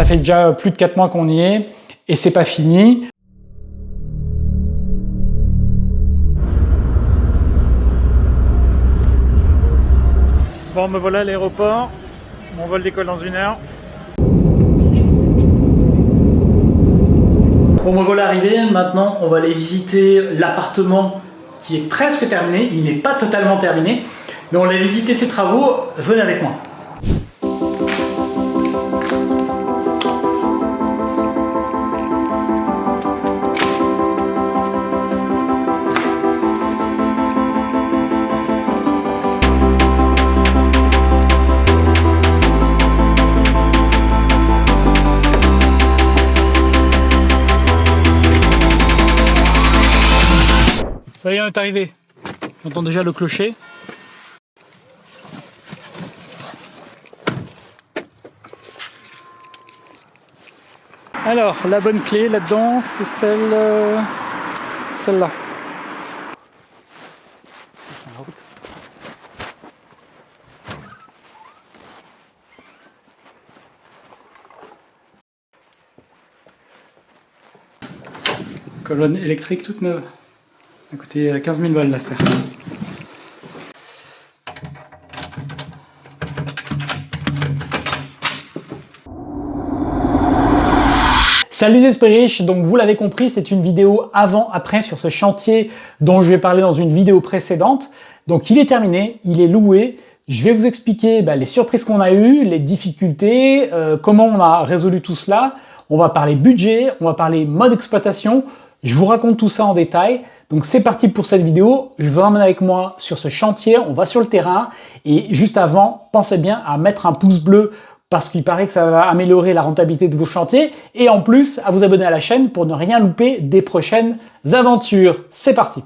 ça fait déjà plus de 4 mois qu'on y est et c'est pas fini. Bon, me voilà à l'aéroport. Mon vol décolle dans 1 heure. Bon, me voilà arrivé. Maintenant, on va aller visiter l'appartement qui est presque terminé. Il n'est pas totalement terminé, mais on va aller visiter ses travaux. Venez avec moi. Ça y est, on est arrivé. J'entends déjà le clocher. Alors, la bonne clé là-dedans, c'est celle-là. Colonne électrique toute neuve. Ça a coûté 15 000 balles l'affaire. Salut les esprits riches, donc vous l'avez compris, c'est une vidéo avant-après sur ce chantier dont je vais parler dans une vidéo précédente. Donc il est terminé, il est loué. Je vais vous expliquer les surprises qu'on a eues, les difficultés, comment on a résolu tout cela. On va parler budget, on va parler mode d'exploitation. Je vous raconte tout ça en détail. Donc c'est parti pour cette vidéo. Je vous emmène avec moi sur ce chantier. On va sur le terrain. Et juste avant, pensez bien à mettre un pouce bleu parce qu'il paraît que ça va améliorer la rentabilité de vos chantiers. Et en plus, à vous abonner à la chaîne pour ne rien louper des prochaines aventures. C'est parti!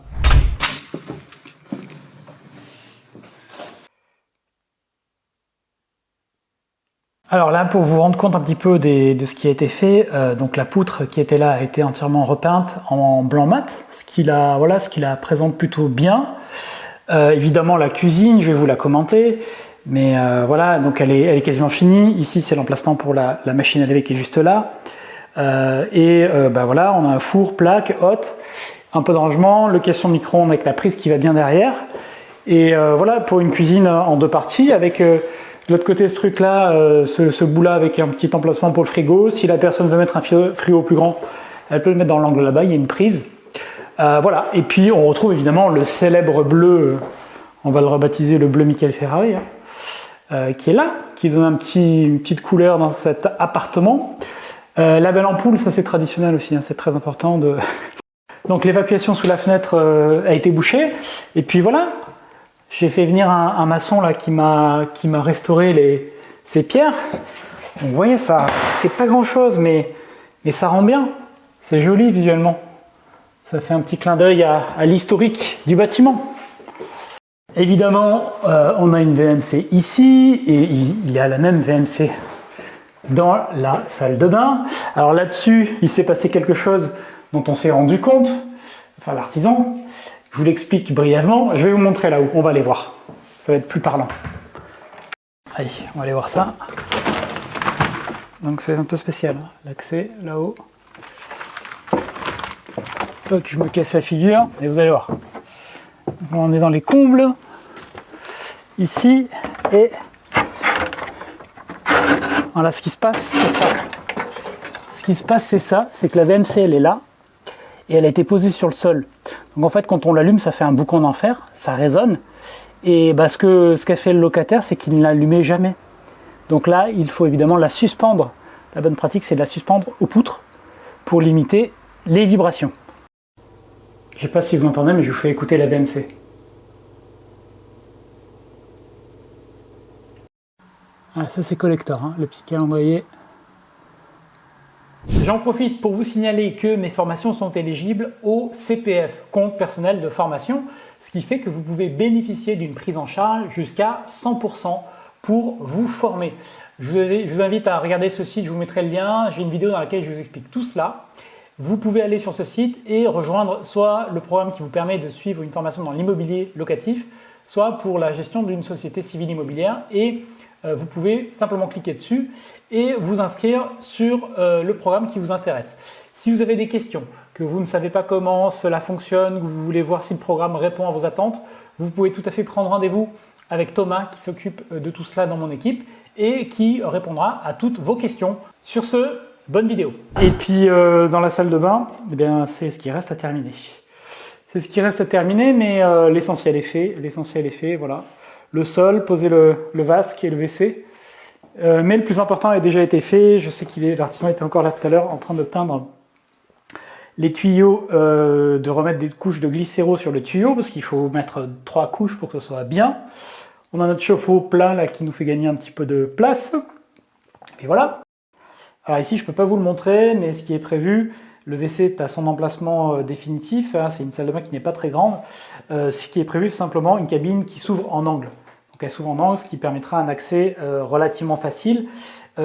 Alors là, pour vous rendre compte un petit peu de ce qui a été fait, donc la poutre qui était là a été entièrement repeinte en blanc mat, ce qui la présente plutôt bien. Évidemment, la cuisine, je vais vous la commenter, mais voilà, donc elle est quasiment finie. Ici, c'est l'emplacement pour la machine à laver qui est juste là. Voilà, on a un four, plaque, hotte, un peu de rangement, le caisson micro-ondes avec la prise qui va bien derrière. Et voilà, pour une cuisine en 2 parties avec... de l'autre côté, ce truc-là, ce bout-là avec un petit emplacement pour le frigo. Si la personne veut mettre un frigo plus grand, elle peut le mettre dans l'angle là-bas, il y a une prise. Voilà, et puis on retrouve évidemment le célèbre bleu, on va le rebaptiser le bleu Michael Ferrari, qui est là, qui donne une petite couleur dans cet appartement. La belle ampoule, ça c'est traditionnel aussi, c'est très important. Donc l'évacuation sous la fenêtre a été bouchée, et puis voilà. J'ai fait venir un maçon là qui m'a restauré ces pierres. Donc, vous voyez ça, c'est pas grand chose, mais ça rend bien. C'est joli visuellement. Ça fait un petit clin d'œil à l'historique du bâtiment. Évidemment, on a une VMC ici et il y a la même VMC dans la salle de bain. Alors là-dessus, il s'est passé quelque chose dont on s'est rendu compte, enfin l'artisan. Je vous l'explique brièvement, je vais vous montrer là où, on va aller voir, ça va être plus parlant. Allez, on va aller voir ça. Donc c'est un peu spécial, l'accès là-haut. Pas que je me casse la figure, et vous allez voir. Donc, on est dans les combles, ici, et voilà ce qui se passe, c'est ça. Ce qui se passe, c'est ça, c'est que la VMC elle est là, et elle a été posée sur le sol. Donc en fait, quand on l'allume, ça fait un boucan d'enfer, ça résonne. Et ce qu'a fait le locataire, c'est qu'il ne l'allumait jamais. Donc là, il faut évidemment la suspendre. La bonne pratique, c'est de la suspendre aux poutres pour limiter les vibrations. Je ne sais pas si vous entendez, mais je vous fais écouter la VMC. Ah, ça c'est collector, le petit calendrier. J'en profite pour vous signaler que mes formations sont éligibles au CPF, compte personnel de formation, ce qui fait que vous pouvez bénéficier d'une prise en charge jusqu'à 100% pour vous former. Je vous invite à regarder ce site, je vous mettrai le lien, j'ai une vidéo dans laquelle je vous explique tout cela. Vous pouvez aller sur ce site et rejoindre soit le programme qui vous permet de suivre une formation dans l'immobilier locatif, soit pour la gestion d'une société civile immobilière et vous pouvez simplement cliquer dessus et vous inscrire sur le programme qui vous intéresse. Si vous avez des questions, que vous ne savez pas comment cela fonctionne, que vous voulez voir si le programme répond à vos attentes, vous pouvez tout à fait prendre rendez-vous avec Thomas qui s'occupe de tout cela dans mon équipe et qui répondra à toutes vos questions. Sur ce, bonne vidéo. Et puis dans la salle de bain, eh bien, c'est ce qui reste à terminer. C'est ce qui reste à terminer, mais l'essentiel est fait. L'essentiel est fait, voilà. Le sol, poser le vasque et le WC. Mais le plus important a déjà été fait. Je sais l'artisan était encore là tout à l'heure en train de peindre les tuyaux, de remettre des couches de glycéro sur le tuyau, parce qu'il faut mettre 3 couches pour que ce soit bien. On a notre chauffe-eau plat là qui nous fait gagner un petit peu de place. Et voilà. Alors ici, je ne peux pas vous le montrer, mais ce qui est prévu, le WC est à son emplacement définitif. Hein, c'est une salle de bain qui n'est pas très grande. Ce qui est prévu, c'est simplement une cabine qui s'ouvre en angle. Donc elle s'ouvre en angle, ce qui permettra un accès relativement facile.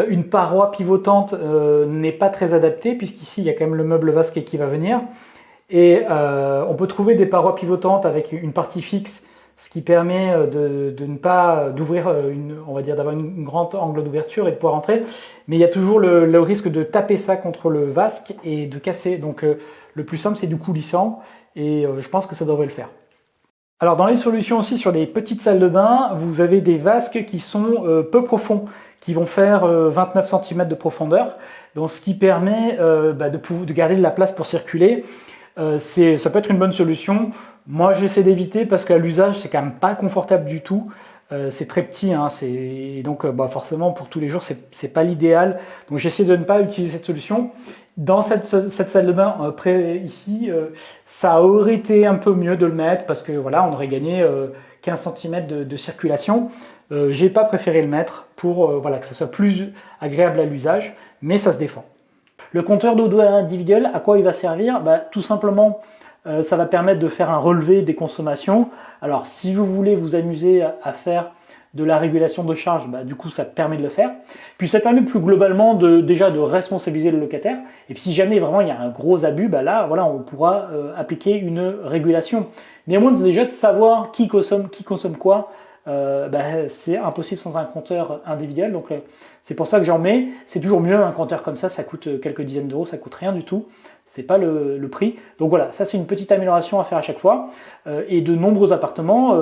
Une paroi pivotante n'est pas très adaptée, puisqu'ici, il y a quand même le meuble vasque qui va venir. Et on peut trouver des parois pivotantes avec une partie fixe, ce qui permet de ne pas d'ouvrir, on va dire d'avoir une grande angle d'ouverture et de pouvoir entrer. Mais il y a toujours le risque de taper ça contre le vasque et de casser. Donc le plus simple, c'est du coulissant. Et je pense que ça devrait le faire. Alors dans les solutions aussi sur des petites salles de bain, vous avez des vasques qui sont peu profonds, qui vont faire 29 cm de profondeur, donc ce qui permet de garder de la place pour circuler. Ça peut être une bonne solution. Moi j'essaie d'éviter parce qu'à l'usage c'est quand même pas confortable du tout. C'est très petit, hein, donc forcément pour tous les jours c'est pas l'idéal. Donc j'essaie de ne pas utiliser cette solution. Dans cette salle de bain ici, ça aurait été un peu mieux de le mettre parce que voilà, on aurait gagné 15 cm de circulation. J'ai pas préféré le mettre pour que ça soit plus agréable à l'usage, mais ça se défend. Le compteur d'eau douce individuel, à quoi il va servir? Tout simplement, ça va permettre de faire un relevé des consommations. Alors, si vous voulez vous amuser à faire de la régulation de charge, du coup, ça te permet de le faire. Puis, ça permet plus globalement déjà de responsabiliser le locataire. Et puis, si jamais vraiment il y a un gros abus, là, voilà, on pourra appliquer une régulation. Néanmoins, déjà de savoir qui consomme quoi. C'est impossible sans un compteur individuel, donc c'est pour ça que j'en mets. C'est toujours mieux un compteur comme ça coûte quelques dizaines d'euros, ça coûte rien du tout, c'est pas le prix. Donc voilà, ça c'est une petite amélioration à faire à chaque fois. Et de nombreux appartements,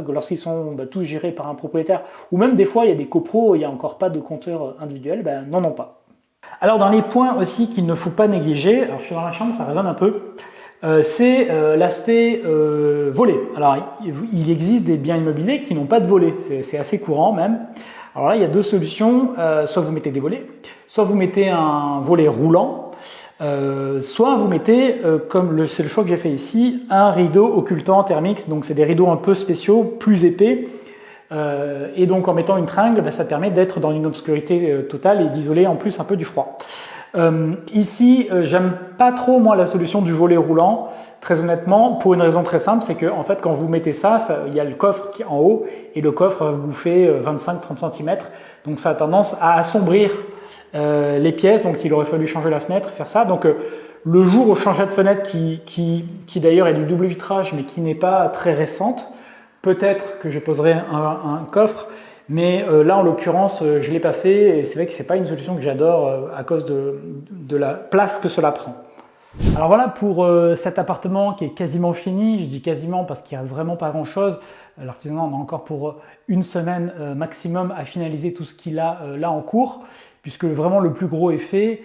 lorsqu'ils sont tous gérés par un propriétaire, ou même des fois il y a des copros, il n'y a encore pas de compteur individuel, n'en ont pas. Alors dans les points aussi qu'il ne faut pas négliger, alors je suis dans la chambre, ça résonne un peu. C'est l'aspect volet. Alors, il existe des biens immobiliers qui n'ont pas de volet, c'est assez courant même. Alors là, il y a deux solutions, soit vous mettez des volets, soit vous mettez un volet roulant, soit vous mettez, c'est le choix que j'ai fait ici, un rideau occultant Thermix, donc c'est des rideaux un peu spéciaux, plus épais, et donc en mettant une tringle, ça permet d'être dans une obscurité totale et d'isoler en plus un peu du froid. Ici, j'aime pas trop moi la solution du volet roulant, très honnêtement, pour une raison très simple, c'est que en fait quand vous mettez ça, il y a le coffre qui est en haut et le coffre vous fait 25-30 cm, donc ça a tendance à assombrir les pièces, donc il aurait fallu changer la fenêtre, faire ça. Donc le jour où je changerai de fenêtre qui d'ailleurs est du double vitrage mais qui n'est pas très récente, peut-être que je poserai un coffre. Mais là, en l'occurrence, je ne l'ai pas fait et c'est vrai que ce n'est pas une solution que j'adore à cause de la place que cela prend. Alors voilà pour cet appartement qui est quasiment fini. Je dis quasiment parce qu'il ne reste vraiment pas grand-chose. L'artisan en a encore pour une semaine maximum à finaliser tout ce qu'il a là en cours, puisque vraiment le plus gros est fait.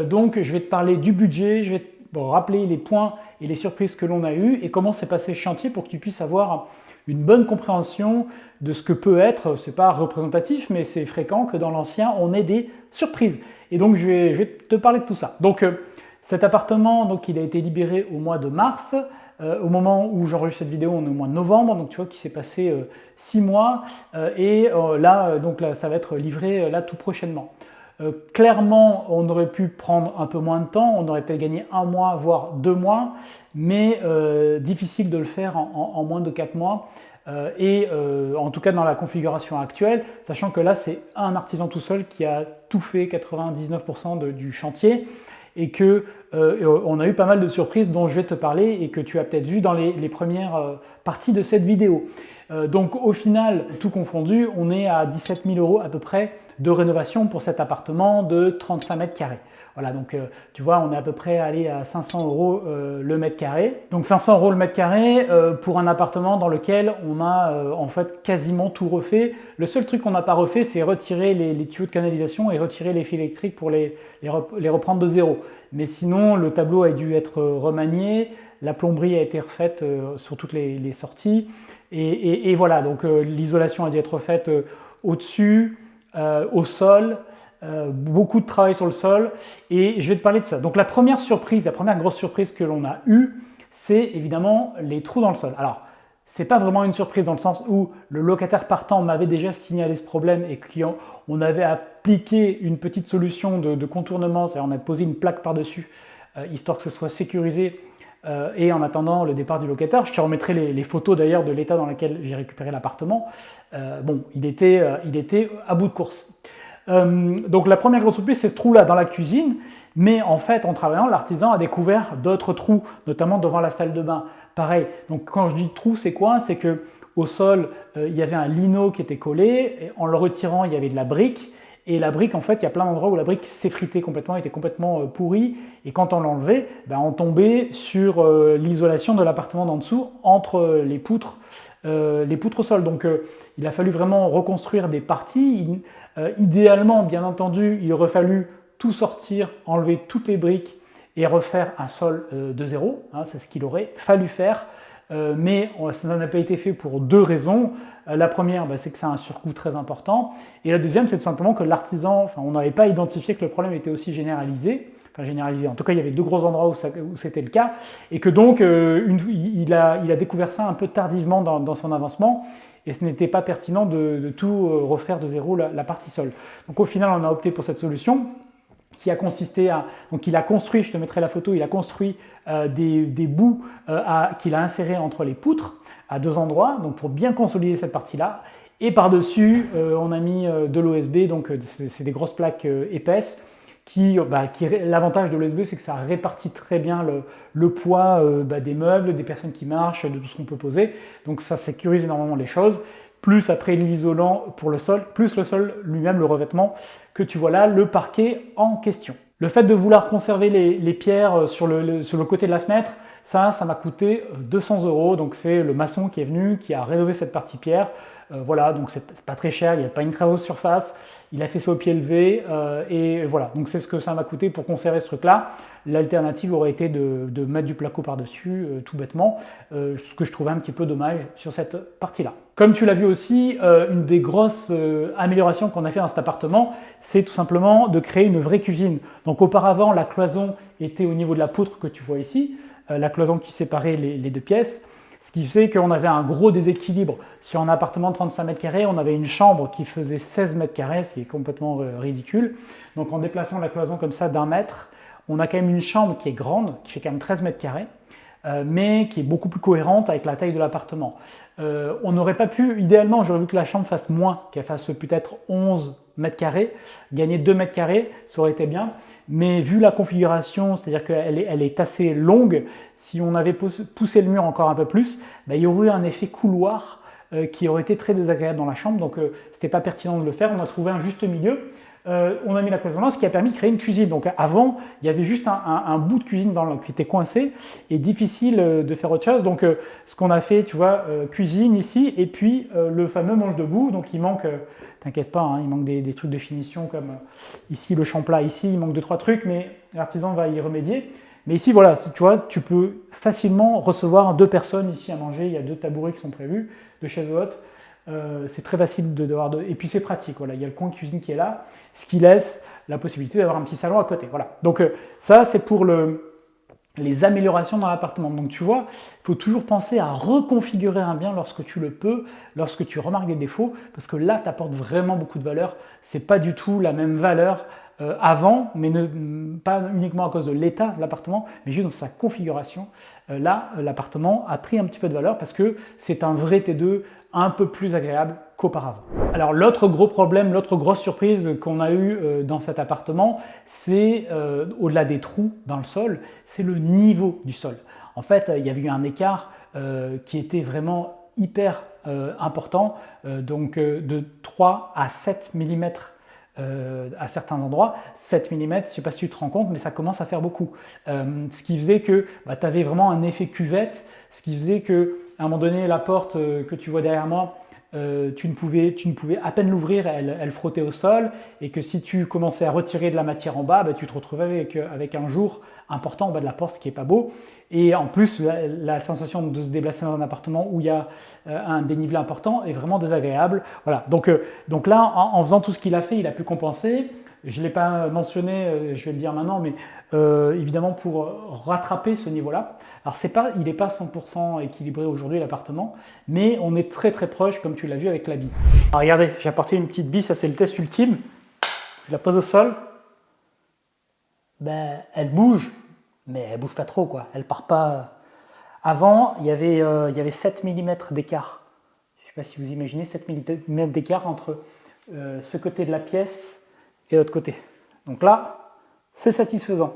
Donc, je vais te parler du budget, je vais te rappeler les points et les surprises que l'on a eues et comment s'est passé le chantier pour que tu puisses avoir une bonne compréhension de ce que peut être, c'est pas représentatif, mais c'est fréquent que dans l'ancien, on ait des surprises. Et donc, je vais te parler de tout ça. Donc, cet appartement, donc, il a été libéré au mois de mars. Au moment où j'enregistre cette vidéo, on est au mois de novembre, donc tu vois qu'il s'est passé 6 mois. Là, ça va être livré là tout prochainement. Clairement, on aurait pu prendre un peu moins de temps, on aurait peut-être gagné 1 mois, voire 2 mois, mais difficile de le faire en moins de 4 mois. En tout cas dans la configuration actuelle, sachant que là c'est un artisan tout seul qui a tout fait 99% du chantier et que on a eu pas mal de surprises dont je vais te parler et que tu as peut-être vu dans les premières parties de cette vidéo. Donc au final, tout confondu, on est à 17 000 € à peu près de rénovation pour cet appartement de 35 mètres carrés. Voilà, donc tu vois, on est à peu près allé à 500 € le mètre carré. Donc 500 € le mètre carré pour un appartement dans lequel on a en fait quasiment tout refait. Le seul truc qu'on n'a pas refait, c'est retirer les tuyaux de canalisation et retirer les fils électriques pour les reprendre de zéro. Mais sinon, le tableau a dû être remanié, la plomberie a été refaite sur toutes les sorties. Et voilà, donc l'isolation a dû être faite au-dessus, au sol. Beaucoup de travail sur le sol et je vais te parler de ça. Donc la première surprise, la première grosse surprise que l'on a eue, c'est évidemment les trous dans le sol. Alors, c'est pas vraiment une surprise dans le sens où le locataire partant m'avait déjà signalé ce problème et qu'on avait appliqué une petite solution de contournement, c'est-à-dire on a posé une plaque par-dessus histoire que ce soit sécurisé et en attendant le départ du locataire. Je te remettrai les photos d'ailleurs de l'état dans lequel j'ai récupéré l'appartement. Bon, il était à bout de course. Donc la première grosse surprise, c'est ce trou-là dans la cuisine, mais en fait, en travaillant, l'artisan a découvert d'autres trous, notamment devant la salle de bain. Pareil, donc quand je dis trou, c'est quoi? C'est que au sol, il y avait un lino qui était collé, et en le retirant, il y avait de la brique, et la brique, en fait, il y a plein d'endroits où la brique s'effritait complètement, était complètement pourrie, et quand on l'enlevait, on tombait sur l'isolation de l'appartement d'en dessous, entre les poutres au sol. Donc il a fallu vraiment reconstruire des parties. Idéalement, bien entendu, il aurait fallu tout sortir, enlever toutes les briques et refaire un sol de zéro. Hein, c'est ce qu'il aurait fallu faire. Mais ça n'a pas été fait pour deux raisons. La première, c'est que c'est un surcoût très important. Et la deuxième, c'est tout simplement que l'artisan, on n'avait pas identifié que le problème était aussi généralisé. Enfin généralisé, en tout cas il y avait deux gros endroits où c'était le cas. Et que donc il a découvert ça un peu tardivement dans son avancement. Et ce n'était pas pertinent de tout refaire de zéro la partie sol. Donc au final, on a opté pour cette solution qui a consisté à... Donc il a construit, je te mettrai la photo, il a construit des bouts qu'il a insérés entre les poutres à deux endroits, donc pour bien consolider cette partie-là. Et par-dessus, on a mis de l'OSB, donc c'est des grosses plaques épaisses. L'avantage de l'OSB, c'est que ça répartit très bien le poids des meubles, des personnes qui marchent, de tout ce qu'on peut poser. Donc ça sécurise énormément les choses. Plus après l'isolant pour le sol, plus le sol lui-même, le revêtement que tu vois là, le parquet en question. Le fait de vouloir conserver les pierres sur le côté de la fenêtre, ça m'a coûté 200 €. Donc c'est le maçon qui est venu, qui a rénové cette partie pierre. Voilà, donc c'est pas très cher, il n'y a pas une très grosse surface. Il a fait ça au pied levé et voilà, donc c'est ce que ça m'a coûté pour conserver ce truc-là. L'alternative aurait été de mettre du placo par-dessus, tout bêtement, ce que je trouvais un petit peu dommage sur cette partie-là. Comme tu l'as vu aussi, une des grosses améliorations qu'on a fait dans cet appartement, c'est tout simplement de créer une vraie cuisine. Donc auparavant, la cloison était au niveau de la poutre que tu vois ici, la cloison qui séparait les deux pièces. Ce qui fait qu'on avait un gros déséquilibre. Sur un appartement de 35 mètres carrés, on avait une chambre qui faisait 16 mètres carrés, ce qui est complètement ridicule. Donc en déplaçant la cloison comme ça d'1 mètre, on a quand même une chambre qui est grande, qui fait quand même 13 mètres carrés, mais qui est beaucoup plus cohérente avec la taille de l'appartement. On n'aurait pas pu, idéalement, j'aurais vu que la chambre fasse moins, qu'elle fasse peut-être 11 mètres carrés, gagner 2 mètres carrés, ça aurait été bien. Mais vu la configuration, c'est-à-dire qu'elle est assez longue, si on avait poussé le mur encore un peu plus, il y aurait eu un effet couloir qui aurait été très désagréable dans la chambre, donc ce n'était pas pertinent de le faire. On a trouvé un juste milieu. On a mis la cloison là, ce qui a permis de créer une cuisine. Donc avant, il y avait juste un bout de cuisine qui était coincé et difficile de faire autre chose. Donc ce qu'on a fait, tu vois, cuisine ici et puis le fameux manche debout. Donc il manque, t'inquiète pas, hein, il manque des trucs de finition comme ici le champ plat, ici il manque 2-3 trucs, mais l'artisan va y remédier. Mais ici, voilà, tu vois, tu peux facilement recevoir 2 personnes ici à manger. Il y a 2 tabourets qui sont prévus, 2 chaises hautes. C'est très facile d'avoir et puis c'est pratique, voilà, il y a le coin cuisine qui est là, ce qui laisse la possibilité d'avoir un petit salon à côté, voilà. Donc ça c'est pour les améliorations dans l'appartement. Donc tu vois, il faut toujours penser à reconfigurer un bien lorsque tu le peux, lorsque tu remarques des défauts, parce que là tu apportes vraiment beaucoup de valeur. C'est pas du tout la même valeur avant, mais pas uniquement à cause de l'état de l'appartement, mais juste dans sa configuration. Là, l'appartement a pris un petit peu de valeur parce que c'est un vrai T2 un peu plus agréable qu'auparavant. Alors l'autre gros problème, l'autre grosse surprise qu'on a eu dans cet appartement, c'est au-delà des trous dans le sol, c'est le niveau du sol. En fait, il y avait eu un écart qui était vraiment hyper important, donc de 3 à 7 mm à certains endroits. 7 mm, je ne sais pas si tu te rends compte, mais ça commence à faire beaucoup. Ce qui faisait que tu avais vraiment un effet cuvette, ce qui faisait que à un moment donné, la porte que tu vois derrière moi, tu ne pouvais à peine l'ouvrir, elle frottait au sol, et que si tu commençais à retirer de la matière en bas, tu te retrouvais avec un jour important en bas de la porte, ce qui n'est pas beau. Et en plus, la sensation de se déplacer dans un appartement où il y a un dénivelé important est vraiment désagréable. Voilà. Donc là, en faisant tout ce qu'il a fait, il a pu compenser. Je ne l'ai pas mentionné, je vais le dire maintenant, mais évidemment pour rattraper ce niveau-là. Alors il n'est pas 100% équilibré aujourd'hui l'appartement, mais on est très très proche, comme tu l'as vu avec la bille. Alors regardez, j'ai apporté une petite bille, ça c'est le test ultime. Je la pose au sol. Elle bouge, mais elle bouge pas trop, quoi. Elle part pas. Avant, il y avait 7 mm d'écart. Je ne sais pas si vous imaginez 7 mm d'écart entre ce côté de la pièce et l'autre côté. Donc là, c'est satisfaisant.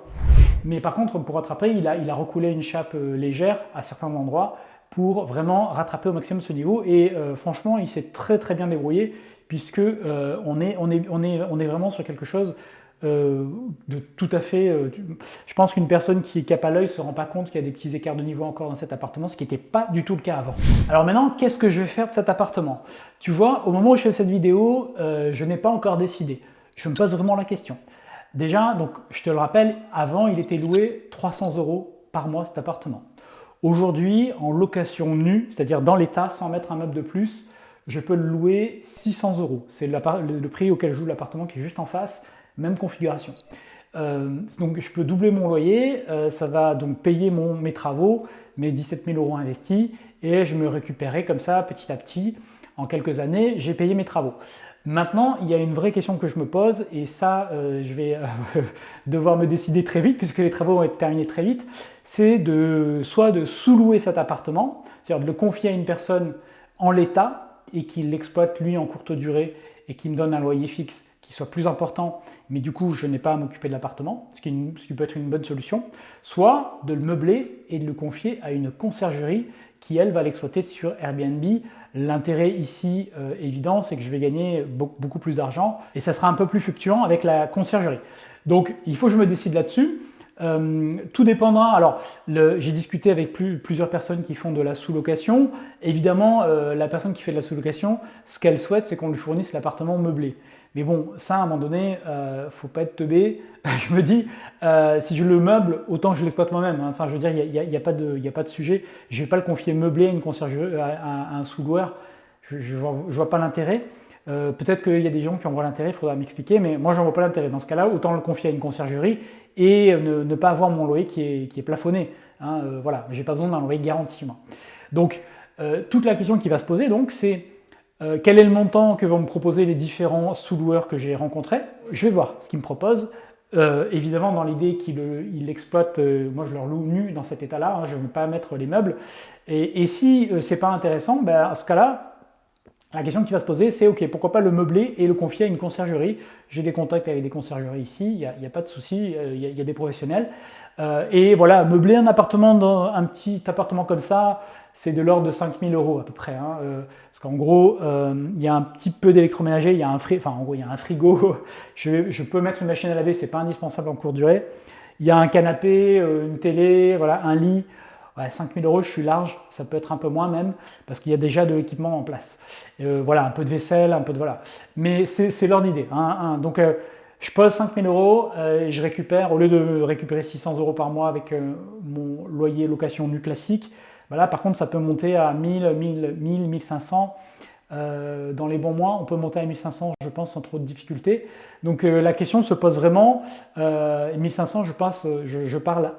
Mais par contre, pour rattraper, il a recoulé une chape légère à certains endroits pour vraiment rattraper au maximum ce niveau. Et franchement, il s'est très très bien débrouillé puisque on est vraiment sur quelque chose de tout à fait. Je pense qu'une personne qui n'a pas l'œil ne se rend pas compte qu'il y a des petits écarts de niveau encore dans cet appartement, ce qui n'était pas du tout le cas avant. Alors maintenant, qu'est-ce que je vais faire de cet appartement? Tu vois, au moment où je fais cette vidéo, je n'ai pas encore décidé. Je me pose vraiment la question. Déjà, donc, je te le rappelle, avant, il était loué 300 € par mois cet appartement. Aujourd'hui, en location nue, c'est-à-dire dans l'état, sans mettre un meuble de plus, je peux le louer 600 €. C'est le prix auquel joue l'appartement qui est juste en face, même configuration. Donc, je peux doubler mon loyer, ça va donc payer mes travaux, mes 17 000 € investis, et je me récupérerai comme ça, petit à petit, en quelques années, j'ai payé mes travaux. Maintenant, il y a une vraie question que je me pose, et ça, je vais devoir me décider très vite, puisque les travaux vont être terminés très vite, c'est soit de sous-louer cet appartement, c'est-à-dire de le confier à une personne en l'état, et qu'il l'exploite lui en courte durée, et qui me donne un loyer fixe qui soit plus important, mais du coup, je n'ai pas à m'occuper de l'appartement, ce qui peut être une bonne solution, soit de le meubler et de le confier à une conciergerie qui, elle, va l'exploiter sur Airbnb. L'intérêt ici, évident, c'est que je vais gagner beaucoup plus d'argent et ça sera un peu plus fluctuant avec la conciergerie. Donc, il faut que je me décide là-dessus. Tout dépendra. Alors, j'ai discuté avec plusieurs personnes qui font de la sous-location. Évidemment, la personne qui fait de la sous-location, ce qu'elle souhaite, c'est qu'on lui fournisse l'appartement meublé. Mais bon, ça, à un moment donné, faut pas être teubé. Je me dis, si je le meuble, autant que je l'exploite moi-même. Hein. Enfin, je veux dire, il n'y a pas de sujet. Je ne vais pas le confier meublé à une conciergerie, à un sous-loueur. Je vois pas l'intérêt. Peut-être qu'il y a des gens qui en voient l'intérêt, il faudra m'expliquer, mais moi, j'en vois pas l'intérêt. Dans ce cas-là, autant le confier à une conciergerie et ne pas avoir mon loyer qui est plafonné. Hein. Voilà, j'ai pas besoin d'un loyer garanti, moi. Donc, toute la question qui va se poser, donc, c'est quel est le montant que vont me proposer les différents sous-loueurs que j'ai rencontrés? Je vais voir ce qu'ils me proposent. Évidemment, dans l'idée qu'ils l'exploitent, moi je leur loue nu dans cet état-là, hein, je ne veux pas mettre les meubles. Et si c'est pas intéressant, à ce cas-là, la question qui va se poser, c'est ok, pourquoi pas le meubler et le confier à une conciergerie? J'ai des contacts avec des conciergeries ici, il n'y a pas de souci, il y a des professionnels. Et voilà, meubler un appartement, un petit appartement comme ça, c'est de l'ordre de 5 000 € à peu près. Hein, parce qu'en gros, il y a un petit peu d'électroménager, il y a un frigo, je peux mettre une machine à laver, c'est pas indispensable en courte durée. Il y a un canapé, une télé, voilà, un lit. Ouais, 5 000 €, je suis large, ça peut être un peu moins même, parce qu'il y a déjà de l'équipement en place. Voilà, un peu de vaisselle, un peu de voilà. Mais c'est l'ordre d'idée. Hein. Donc, je pose 5 000 € et je récupère, au lieu de récupérer 600 € par mois avec mon loyer location nue classique, voilà, par contre, ça peut monter à 1000, 1500. Dans les bons mois, on peut monter à 1500, je pense, sans trop de difficultés. Donc, la question se pose vraiment. 1500, je parle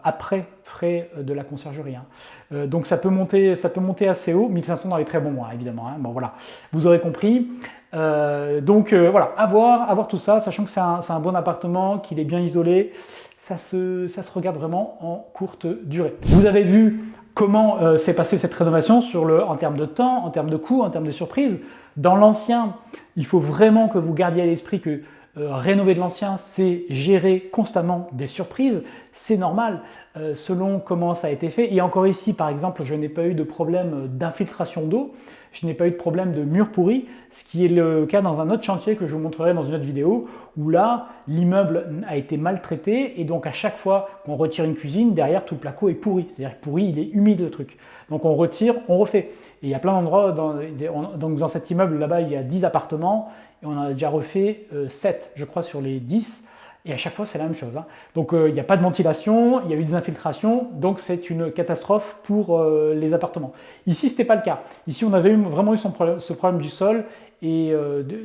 après frais de la conciergerie. Hein. Donc, ça peut monter assez haut. 1500 dans les très bons mois, évidemment. Hein. Bon, voilà, vous aurez compris. Voilà, à voir tout ça, sachant que c'est un bon appartement, qu'il est bien isolé. Ça se regarde vraiment en courte durée. Vous avez vu comment s'est passée cette rénovation en termes de temps, en termes de coût, en termes de surprise. Dans l'ancien, il faut vraiment que vous gardiez à l'esprit que rénover de l'ancien, c'est gérer constamment des surprises. C'est normal selon comment ça a été fait. Et encore ici, par exemple, je n'ai pas eu de problème d'infiltration d'eau. je n'ai pas eu de problème de mur pourri, ce qui est le cas dans un autre chantier que je vous montrerai dans une autre vidéo, où là, l'immeuble a été maltraité et donc à chaque fois qu'on retire une cuisine, derrière tout le placo est pourri. C'est-à-dire pourri, il est humide le truc. Donc on retire, on refait. Et il y a plein d'endroits, donc dans cet immeuble là-bas, il y a 10 appartements et on en a déjà refait 7, je crois, sur les 10. Et à chaque fois, c'est la même chose. Hein. Donc, il n'y a pas de ventilation, il y a eu des infiltrations, donc c'est une catastrophe pour les appartements. Ici, ce n'était pas le cas. Ici, on avait vraiment eu ce problème du sol et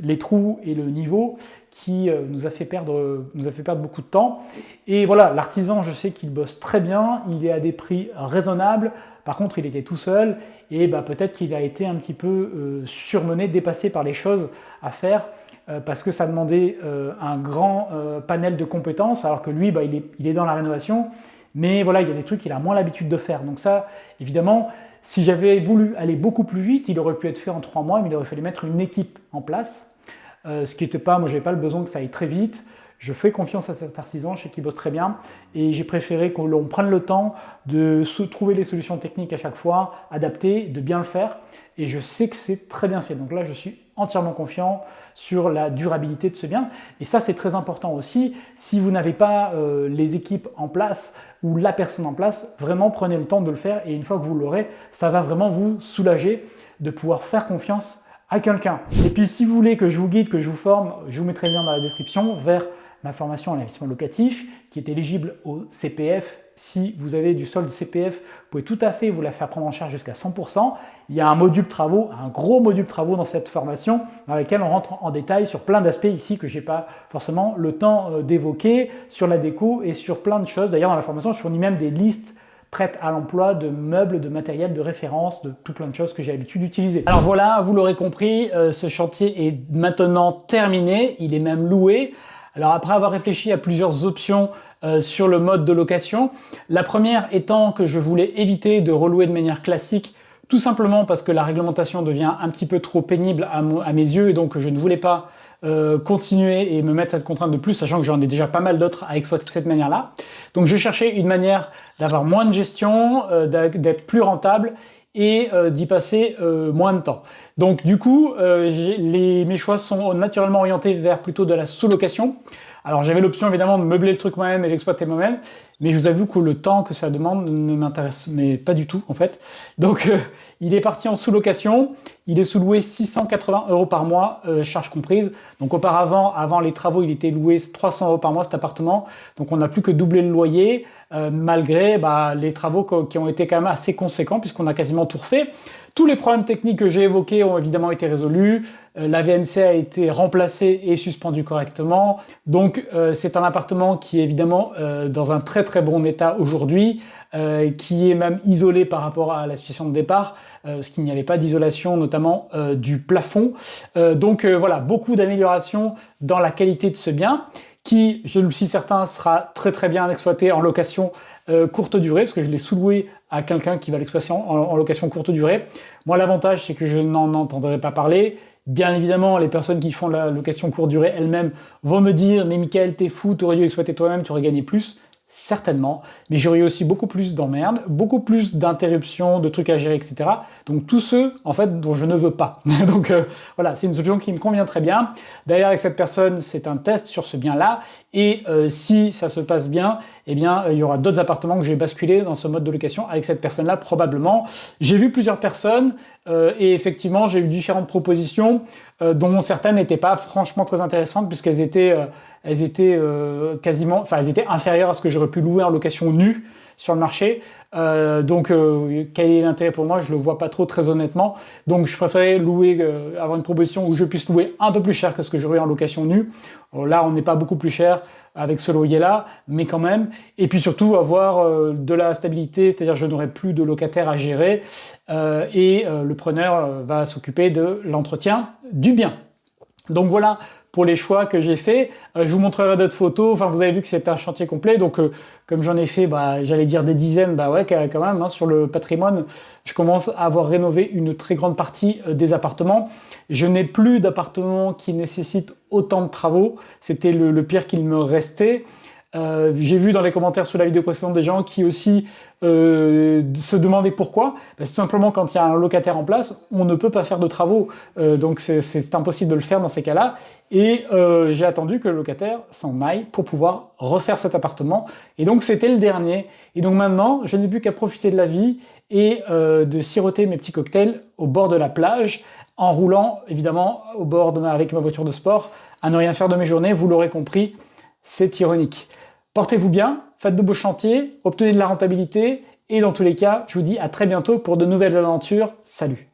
les trous et le niveau qui nous a fait perdre beaucoup de temps. Et voilà, l'artisan, je sais qu'il bosse très bien, il est à des prix raisonnables. Par contre, il était tout seul et peut-être qu'il a été un petit peu surmené, dépassé par les choses à faire. Parce que ça demandait un grand panel de compétences, alors que lui, il est dans la rénovation, mais voilà, il y a des trucs qu'il a moins l'habitude de faire. Donc ça, évidemment, si j'avais voulu aller beaucoup plus vite, il aurait pu être fait en 3 mois, mais il aurait fallu mettre une équipe en place, ce qui n'était pas, moi, j'avais pas le besoin que ça aille très vite. Je fais confiance à cet artisan, je sais qu'il bosse très bien, et j'ai préféré que l'on prenne le temps de trouver les solutions techniques à chaque fois, adapter, de bien le faire, et je sais que c'est très bien fait. Donc là, je suis entièrement confiant sur la durabilité de ce bien, et ça, c'est très important aussi. Si vous n'avez pas les équipes en place ou la personne en place, vraiment prenez le temps de le faire, et une fois que vous l'aurez, ça va vraiment vous soulager de pouvoir faire confiance à quelqu'un. Et puis, si vous voulez que je vous guide, que je vous forme, je vous mettrai le lien dans la description vers ma formation à l'investissement locatif qui est éligible au CPF. Si vous avez du solde CPF, vous pouvez tout à fait vous la faire prendre en charge jusqu'à 100%. Il y a un module travaux, un gros module travaux dans cette formation dans lequel on rentre en détail sur plein d'aspects ici que je n'ai pas forcément le temps d'évoquer, sur la déco et sur plein de choses. D'ailleurs, dans la formation, je fournis même des listes prêtes à l'emploi de meubles, de matériel, de référence, de tout plein de choses que j'ai l'habitude d'utiliser. Alors voilà, vous l'aurez compris, ce chantier est maintenant terminé, il est même loué. Alors après avoir réfléchi à plusieurs options sur le mode de location, la première étant que je voulais éviter de relouer de manière classique, tout simplement parce que la réglementation devient un petit peu trop pénible à mes yeux et donc je ne voulais pas continuer et me mettre cette contrainte de plus, sachant que j'en ai déjà pas mal d'autres à exploiter de cette manière-là. Donc je cherchais une manière d'avoir moins de gestion, d'être plus rentable et d'y passer moins de temps. Donc du coup, mes choix sont naturellement orientés vers plutôt de la sous-location. Alors j'avais l'option évidemment de meubler le truc moi-même et l'exploiter moi-même, mais je vous avoue que le temps que ça demande ne m'intéresse mais pas du tout en fait. Donc il est parti en sous-location, il est sous-loué 680 € par mois, charges comprises. Donc auparavant, avant les travaux, il était loué 300 € par mois cet appartement. Donc on n'a plus que doublé le loyer, malgré les travaux qui ont été quand même assez conséquents puisqu'on a quasiment tout refait. Tous les problèmes techniques que j'ai évoqués ont évidemment été résolus. La VMC a été remplacée et suspendue correctement. Donc c'est un appartement qui est évidemment dans un très très bon état aujourd'hui, qui est même isolé par rapport à la situation de départ, parce qu'il n'y avait pas d'isolation notamment du plafond. Donc voilà, beaucoup d'améliorations dans la qualité de ce bien, qui, je le suis certain, sera très très bien exploité en location courte durée, parce que je l'ai sous-loué à quelqu'un qui va l'exploiter en location courte durée. Moi, l'avantage, c'est que je n'en entendrai pas parler. Bien évidemment, les personnes qui font la location courte durée elles-mêmes vont me dire « Mais Mickaël, t'es fou, t'aurais dû exploiter toi-même, tu aurais gagné plus ». Certainement, mais j'aurais eu aussi beaucoup plus d'emmerdes, beaucoup plus d'interruptions, de trucs à gérer, etc. Donc tous ceux, en fait, dont je ne veux pas. Donc voilà, c'est une solution qui me convient très bien. D'ailleurs, avec cette personne, c'est un test sur ce bien-là, et si ça se passe bien, eh bien, il y aura d'autres appartements que je vais basculer dans ce mode de location avec cette personne-là, probablement. J'ai vu plusieurs personnes, et effectivement, j'ai eu différentes propositions, dont certaines n'étaient pas franchement très intéressantes, puisqu'elles étaient quasiment, enfin, elles étaient inférieures à ce que j'aurais pu louer en location nue sur le marché. Donc, quel est l'intérêt pour moi? Je le vois pas trop, très honnêtement. Donc, je préférais avoir une proposition où je puisse louer un peu plus cher que ce que j'aurais en location nue. Là, on n'est pas beaucoup plus cher avec ce loyer-là, mais quand même. Et puis surtout, avoir de la stabilité, c'est-à-dire je n'aurai plus de locataires à gérer et le preneur va s'occuper de l'entretien du bien. Donc voilà pour les choix que j'ai faits. Je vous montrerai d'autres photos. Enfin, vous avez vu que c'est un chantier complet. Donc, comme j'en ai fait, j'allais dire des dizaines, ouais, quand même, hein, sur le patrimoine, je commence à avoir rénové une très grande partie des appartements. Je n'ai plus d'appartements qui nécessitent autant de travaux. C'était le pire qu'il me restait. J'ai vu dans les commentaires sous la vidéo précédente des gens qui aussi se demandaient pourquoi. C'est tout simplement quand il y a un locataire en place, on ne peut pas faire de travaux, donc c'est impossible de le faire dans ces cas-là. Et j'ai attendu que le locataire s'en aille pour pouvoir refaire cet appartement. Et donc c'était le dernier. Et donc maintenant, je n'ai plus qu'à profiter de la vie et de siroter mes petits cocktails au bord de la plage, en roulant évidemment au bord avec ma voiture de sport, à ne rien faire de mes journées, vous l'aurez compris, c'est ironique. Portez-vous bien, faites de beaux chantiers, obtenez de la rentabilité, et dans tous les cas, je vous dis à très bientôt pour de nouvelles aventures. Salut!